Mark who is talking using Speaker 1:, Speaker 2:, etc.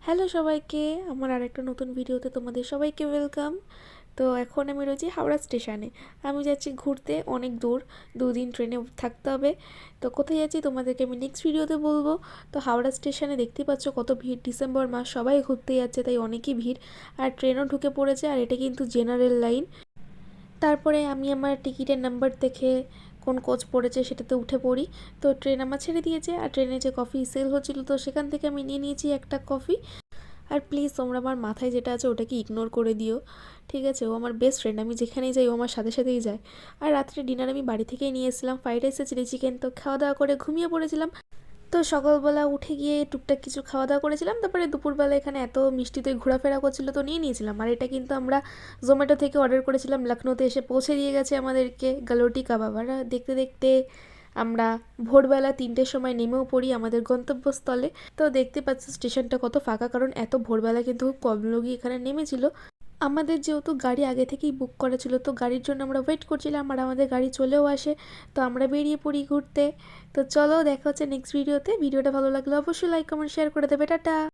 Speaker 1: Hello সবাইকে, আমার আরেকটা নতুন ভিডিওতে তোমাদের সবাইকে ওয়েলকাম। তো এখন আমি রয়েছি হাওড়া স্টেশনে। আমি যাচ্ছি ঘুরতে, অনেক দূর, 2 দিন ট্রেনে থাকতে হবে। তো কোথায় যাচ্ছি তোমাদেরকে আমি নেক্সট ভিডিওতে বলবো। তো হাওড়া স্টেশনে দেখতে পাচ্ছ কত ভিড়, ডিসেম্বর মাস, সবাই ঘুরতে যাচ্ছে, তাই অনেকই ভিড়। আর ট্রেনও ঢুকে পড়েছে, আর এটা কিন্তু জেনারেল লাইন। তারপরে আমি আমার টিকিটের নাম্বার দেখে কোন কোচ পড়েছে সেটাতে উঠে পড়ি। তো ট্রেন আমার ছেড়ে দিয়েছে, আর ট্রেনে যে কফি সেল হচ্ছিলো তো সেখান থেকে আমি নিয়ে নিয়েছি একটা কফি। আর প্লিজ তোমরা আমার মাথায় যেটা আছে ওটাকে ইগনোর করে দিও, ঠিক আছে? ও আমার বেস্ট ফ্রেন্ড, আমি যেখানেই যাই ও আমার সাথে সাথেই যায়। আর রাত্রে ডিনার আমি বাড়ি থেকেই নিয়ে এসেছিলাম, ফ্রাইড রাইস আর চিলি চিকেন। তো খাওয়া দাওয়া করে ঘুমিয়ে পড়েছিলাম। তো সকালবেলা উঠে গিয়ে টুকটাক কিছু খাওয়া দাওয়া করেছিলাম, তারপরে দুপুরবেলা এখানে এত মিষ্টিতে ঘোরাফেরা করছিল তো নিয়ে নিয়েছিলাম। আর এটা কিন্তু আমরা জোম্যাটো থেকে অর্ডার করেছিলাম, লখনৌতে এসে পৌঁছে দিয়ে গেছে আমাদেরকে গালোটি কাবাব। আর দেখতে দেখতে আমরা ভোরবেলা 3টের সময় নেমেও পড়ি আমাদের গন্তব্যস্থলে। তো দেখতে পাচ্ছ স্টেশনটা কত ফাঁকা, কারণ এত ভোরবেলা কিন্তু খুব কম লোকই এখানে নেমেছিল। আমাদের যেহেতু গাড়ি আগে থেকেই বুক করা ছিল, তো গাড়ির জন্য আমরা ওয়েট করছিলাম, আর আমাদের গাড়ি চলেও আসে। তো আমরা বেরিয়ে পড়ি ঘুরতে। তো চলো, দেখা হচ্ছে নেক্সট ভিডিওতে। ভিডিওটা ভালো লাগলে অবশ্যই লাইক কমেন্ট শেয়ার করে দেবে। টাটা।